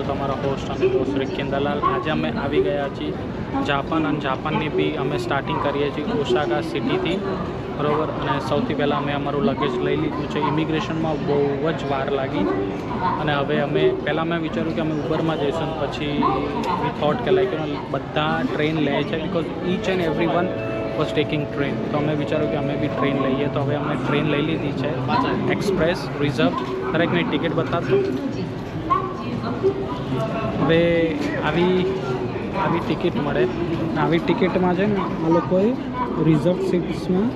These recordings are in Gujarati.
છું તમારા હોસ્ટ અને દોસ્ત રિક્કિન દલાલ। આજે અમે આવી ગયા છીએ જાપાન, અને જાપાનની બી અમે સ્ટાર્ટિંગ કરીએ છીએ ઓસાકા સિટીથી, બરાબર। અને સૌથી પહેલાં અમે અમારું લગેજ લઈ લીધું છે। ઇમિગ્રેશનમાં બહુ જ વાર લાગી, અને હવે અમે પહેલાં મેં વિચાર્યું કે અમે ઉબરમાં જઈશું, પછી વી થોટ કે લાઈક બધા ટ્રેન લે છે, because each and every one was taking train. તો અમે વિચાર્યું કે અમે બી ટ્રેન લઈએ, તો હવે અમે ટ્રેન લઈ લીધી છે એક્સપ્રેસ રિઝર્વ। દરેકની ટિકિટ બતાવતો હવે આવી ટિકિટ મળે। આવી ટિકિટમાં છે ને આ લોકોએ રિઝર્વ સીટ્સમાં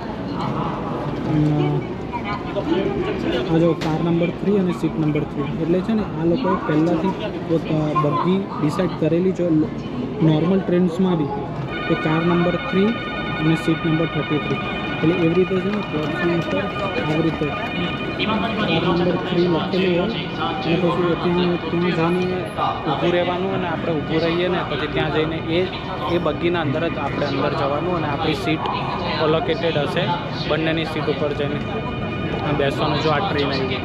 આ જો કાર નંબર 3 અને સીટ નંબર 3 એટલે છે ને આ લોકોએ પહેલાંથી બધી ડિસાઇડ કરેલી છે। નોર્મલ ટ્રેન્સમાં બી એ કાર નંબર 3 અને સીટ નંબર 33, એટલે એવી રીતે છે ને પ્લેટફોર્મ ઉપર આવી રીતે કાર નંબર 3 લખેલું હોય, અને પછી ત્યાં જઈને ઊભું રહેવાનું, અને આપણે ઊભું રહીએ ને પછી ત્યાં જઈને એ બગીના અંદર જ આપણે અંદર જવાનું, અને આપણી સીટ ઓલોકેટેડ હશે બંનેની સીટ ઉપર જઈને બેસવાનું। જો આ ટ્રેન આવી ગઈ।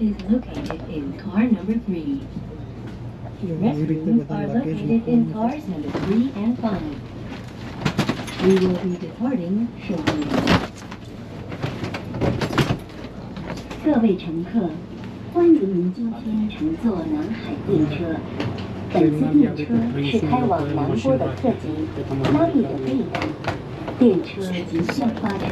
Is located in car number 3. Your restrooms are located in cars number 3 and 5. We will be departing shortly. 各位乘客，欢迎您今天乘坐南海列车。本次列车是开往南波的特急拉比的飞机，列车即将发车。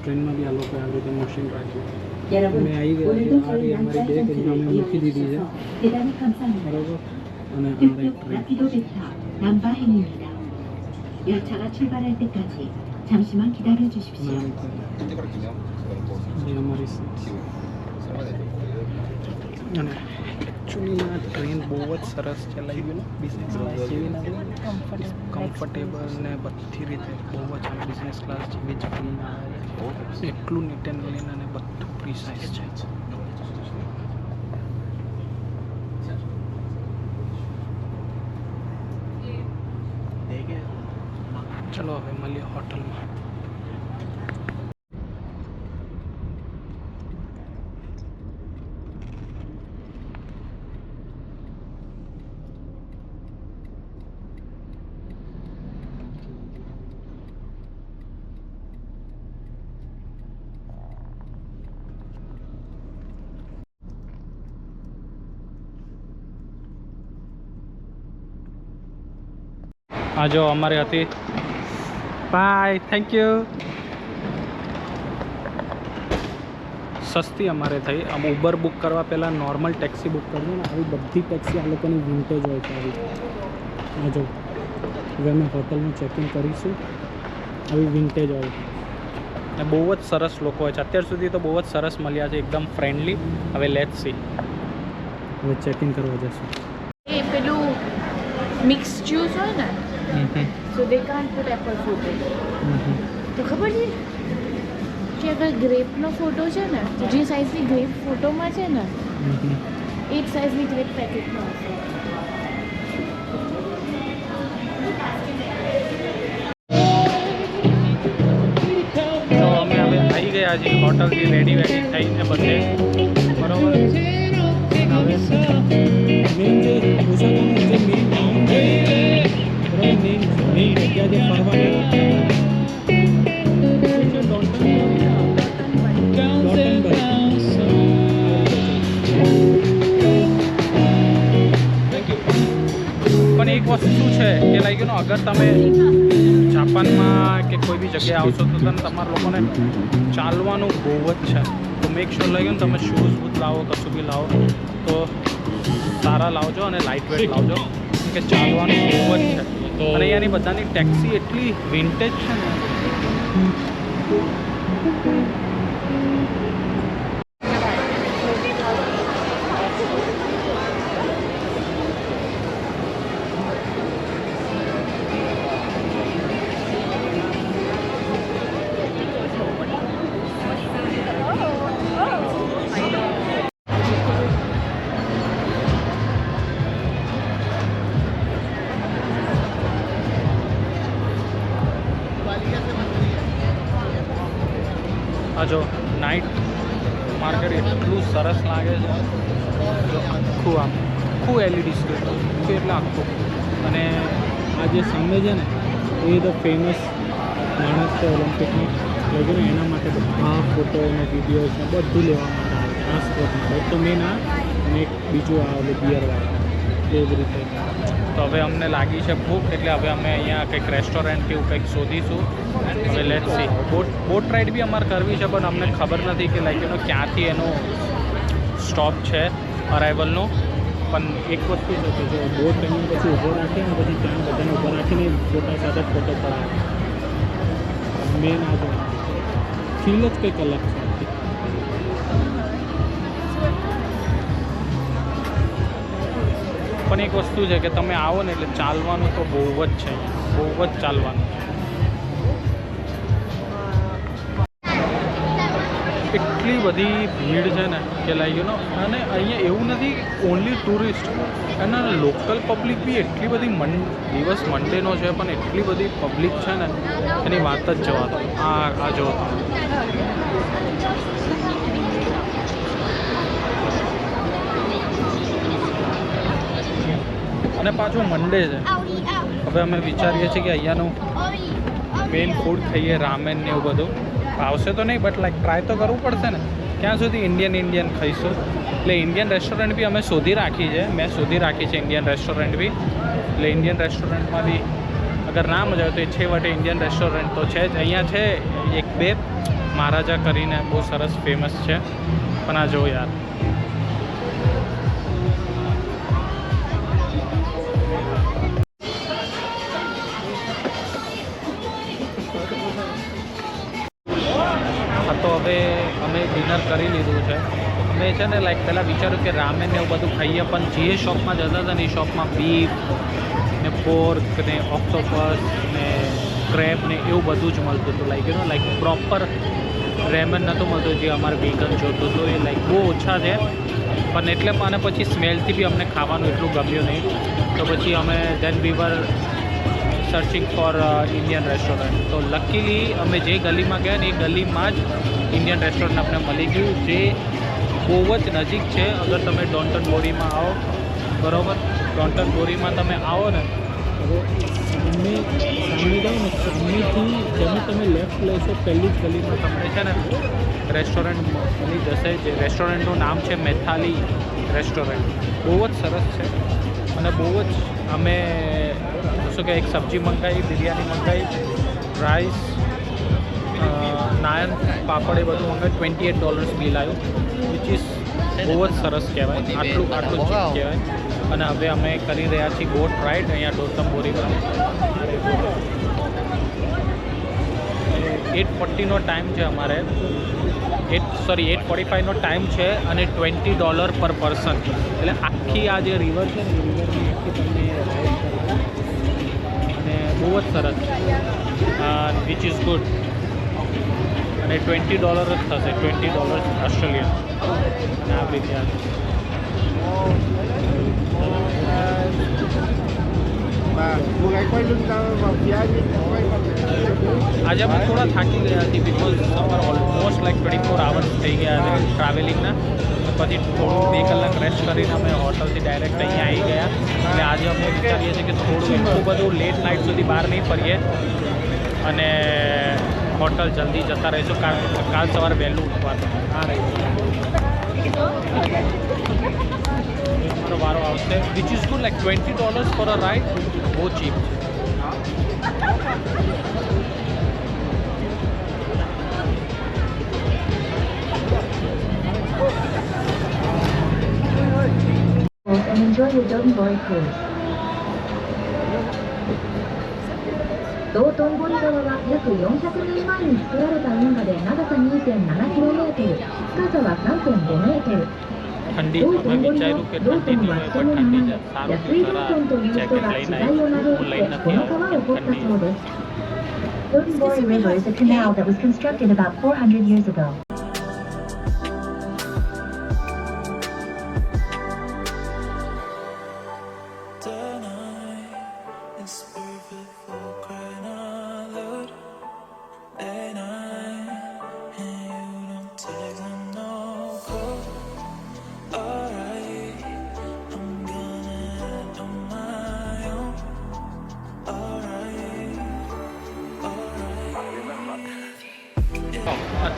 ટ્રેનમાં બી આ લોકો આવી રીતે મશીન રાખ્યું। 여러분, અમે આવી ગયા છે। આ રહી અમારી બેગ અહીંયા અમે મૂકી દીધી છે, 대단히 감사합니다. બરાબર। અને આ રહી 급속 ટ્રેન। 라피도 배차 남바행입니다. 열차가 출발할 때까지 잠시만 기다려 주십시오. એ અમારી સીટ। અને એકચ્યુઅલીમાં ટ્રેન બહુ જ સરસ છે, લાઈ ગયું ને બિઝનેસ ક્લાસ જેવી નથી, કમ્ફર્ટેબલ ને બધી રીતે બહુ જ આમ બિઝનેસ ક્લાસ જેવી જ ફીલ આવે છે। એટલું નીટ એન્ડ ક્લીન અને બધું પ્રિસાઇઝ છે। ચલો હવે મળીએ હોટલમાં। આ જો અમારી હતી, બાય, થેન્ક યુ। સસ્તી અમારે થઈ। આમ ઉબર બુક કરવા પહેલાં નોર્મલ ટેક્સી બુક કરજો ને, આવી બધી ટેક્સી આ લોકોની વિન્ટેજ હોય છે આવી। આ જો હવે અમે હોટલનું ચેકિંગ કરીશું, આવી વિન્ટેજ હોય ને બહુ જ સરસ લોકો હોય છે। અત્યાર સુધી તો બહુ જ સરસ મળ્યા છે, એકદમ ફ્રેન્ડલી। હવે લેટ્સ સી, હવે ચેકિંગ કરવા જશું। એ પેલું મિક્સ જ્યુસ હોય ને, સો દે કાન્ટ પુટ એપલ ફ્રૂટ, તો ખબર છે કે અગર ગ્રેપનો ફોટો છે ને, તો જે સાઇઝની ગ્રેપ ફોટોમાં છે ને એ જ સાઇઝની ગ્રેપ પેકેટમાં હશે। તો અમે હવે આવી ગયા છીએ હોટલથી, રેડી થઈને બધે, બરાબર। હવે મેઇન જે ઓસાકાનું જે મેઇન ટાઉન છે, મેઇન જગ્યા જે ફરવાની પણ એક વસ્તુ શું છે કે લાઈક યુ નો, અગર તમે જાપાનમાં કે કોઈ બી જગ્યાએ આવશો તો તમારા લોકોને ચાલવાનું બહુ જ છે। તો મેક શ્યોર લાઈક યુ તમે શૂઝ વૂઝ લાવો, કશું બી લાવો તો સારા લાવજો અને લાઇટ વેટ લાવજો, કે ચાલવાનું બહુ જ છે। અને અહીંયાની બધાની ટેક્સી એટલી વિન્ટેજ છે ને। માર્કેટ એટલું સરસ લાગે છે. આખું LED સ્ક્રીન છે એટલે આખું. અને આ જે સામે છે ને એ તો ફેમસ માણસ છે ઓલિમ્પિકનો, એટલે ને એના માટે બધા ફોટો અને વિડીયોઝ ને બધું લેવા માટે આવે આ સ્પોટ માટે. એક તો મેન આ અને એક બીજું આ ઓલું બિયરવાળા એવી રીતે. તો હવે અમને લાગી છે ભૂખ, એટલે હવે અમે અહીંયા કંઈક રેસ્ટોરન્ટ કે એવું કંઈક શોધીશું. હવે લેટ્સ સી. બોટ રાઈડ બી અમારે કરવી છે, પણ અમને ખબર નથી કે લાઈક એનો ક્યાંથી એનો સ્ટોપ છે અરાઇવલનો. પણ એક વસ્તુ છે કે જો બોટ અહીં પછી ઊભો રાખે ને પછી ત્યાં બધાને ઊભો રાખીને ફોટા સાથે ફોટો પડાવે. મેન આ જો ફીલ જ કંઈક અલગ છે. પણ એક વસ્તુ છે કે તમે આવો ને એટલે ચાલવાનું તો બહુ જ છે, બહુ જ ચાલવાનું. એટલી બધી ભીડ છે ને કે લાઈક યુ નો. અને અહીંયા એવું નથી ઓનલી ટુરિસ્ટ, એના લોકલ પબ્લિક બી એટલી બધી દિવસ મંડેનો છે પણ એટલી બધી પબ્લિક છે ને એની વાત જ જવા દો. આ જો અને પાછું મંડે છે. હવે અમે વિચારીએ છીએ કે અહીંયાનું મેઇન ફૂડ ખાઈએ, રામેન ને એવું બધું. ભાવશે તો નહીં બટ લાઈક ટ્રાય તો કરવું પડશે ને. ક્યાં સુધી ઇન્ડિયન ખાઈશું. એટલે ઇન્ડિયન રેસ્ટોરન્ટ બી અમે શોધી રાખી છે, મેં શોધી રાખી છે ઇન્ડિયન રેસ્ટોરન્ટ બી. એટલે ઇન્ડિયન રેસ્ટોરન્ટમાં બી અગર ના મજા આવે તો એ છેવટે ઇન્ડિયન રેસ્ટોરન્ટ તો છે જ. અહીંયા છે એક બે મહારાજા કરીને બહુ સરસ ફેમસ છે. પણ આ જો યાર તો હવે અમે ડિનર કરી લીધું છે. મેં છે ને લાઈક પહેલાં વિચાર્યું કે રામેન ને એવું બધું ખાઈએ, પણ જે શોપમાં જતા હતા ને એ શોપમાં બીફ ને પોર્ક ને ઓક્ટોપસ ને ક્રેબ ને એવું બધું જ મળતું હતું. Like you know like proper ramen નહોતું મળતું જે અમારે વેગન જોતું હતું. એ લાઈક બહુ ઓછા છે. પણ એટલે અને પછી સ્મેલથી બી અમને ખાવાનું એટલું ગમ્યું નહીં. તો પછી અમે દેન વી વર સર્ચિંગ ફોર ઇન્ડિયન રેસ્ટોરન્ટ. તો લકીલી અમે જે ગલીમાં ગયા ને એ ગલીમાં જ ઇન્ડિયન રેસ્ટોરન્ટ અમને મળી ગયું, જે બહુ જ નજીક છે. અગર તમે ડોન્ટન બોરીમાં આવો, બરાબર, ડોન્ટન બોરીમાં તમે આવો ને હવે સામે જાઓ ને સામેથી જેમ તમે લેફ્ટ લેશો પહેલી જ ગલીમાં તમને છે ને રેસ્ટોરન્ટ મળી જશે. જે રેસ્ટોરન્ટનું નામ છે મેથાલી રેસ્ટોરન્ટ. બહુ જ સરસ છે અને બહુ જ અમે શું કે એક સબ્જી મંગાવી, બિરયાની મંગાવી, રાઈસ, નાન, પાપડ એ બધું મંગાવ્યું. $28 બિલ આવ્યું, વિચ ઇઝ બહુ જ સરસ કહેવાય. આટલું ચીપ કહેવાય. અને હવે અમે કરી રહ્યા છીએ બોટ રાઈડ અહીંયા ડોતમબોરીમાં. 8:40નો ટાઈમ છે અમારે. 8:45નો ટાઈમ છે અને $20 પર પર્સન. એટલે આખી આ જે રિવર છે ને એ રિવરની આખી તમને રાઈડ કરાવે અને બહુ જ સરસ, વિચ ઇઝ ગુડ. અને $20 જ થશે, $20 ઓસ્ટ્રેલિયન. અને આ રીતે આજે અમે થોડા થાકી ગયા હતી બિકોઝ અમારે ઓલમોસ્ટ લાઈક 24 અવર્સ થઈ ગયા છે ટ્રાવેલિંગના. પછી થોડું 2 કલાક રેસ્ટ કરીને અમે હોટલથી ડાયરેક્ટ અહીંયા આવી ગયા. એટલે આજે અમે વિચારીએ છીએ કે થોડું એટલું બધું લેટ નાઇટ સુધી બહાર નહીં ફરીએ અને હોટલ જલ્દી જતા રહીશું. કાલ સવારે વહેલું ઉઠવાનું. હા રહી મારો વારો આવશે, which is good. Like $20 for a ride બહુ ચીપ છે. And enjoy your Dotonbori cruise. 道頓堀川は約400年前に作られた運河で長さ 2.7km、深さは 3.5m。 ઠંડી 道 મેં 頓堀 વિચાર્યું の કે 道 ઠંડી 頓 નહીં は હોય 人 પણ の名 ઠંડી 前 છે. સારું 安井道 તારા 頓という人 જેકેટ が લઈને 時代を આવી. 嘆い હું લઈને て નથી この આવ્યો 川を掘った ઠંડી. そうです。Dotonbori River is a canal that was constructed about 400 years ago.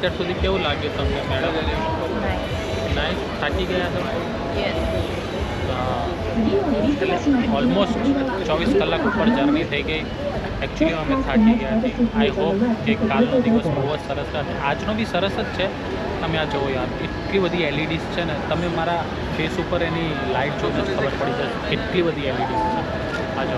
અત્યાર સુધી કેવું લાગ્યું તમને મેડમ? નાઇસ. થાકી ગયા છો? ઓલમોસ્ટ 24 કલાક ઉપર જર્ની થઈ ગઈ. એકચ્યુઅલી અમે થાકી ગયા છીએ. આઈ હોપ કે કાલનો દિવસ બહુ જ સરસ હશે. આજનો બી સરસ જ છે. તમે આ જુઓ યાર, એટલી બધી એલઈડીઝ છે ને, તમે મારા ફેસ ઉપર એની લાઇટ જોઈને જ ખબર પડી જશે કેટલી બધી એલઈડીઝ છે. આ જો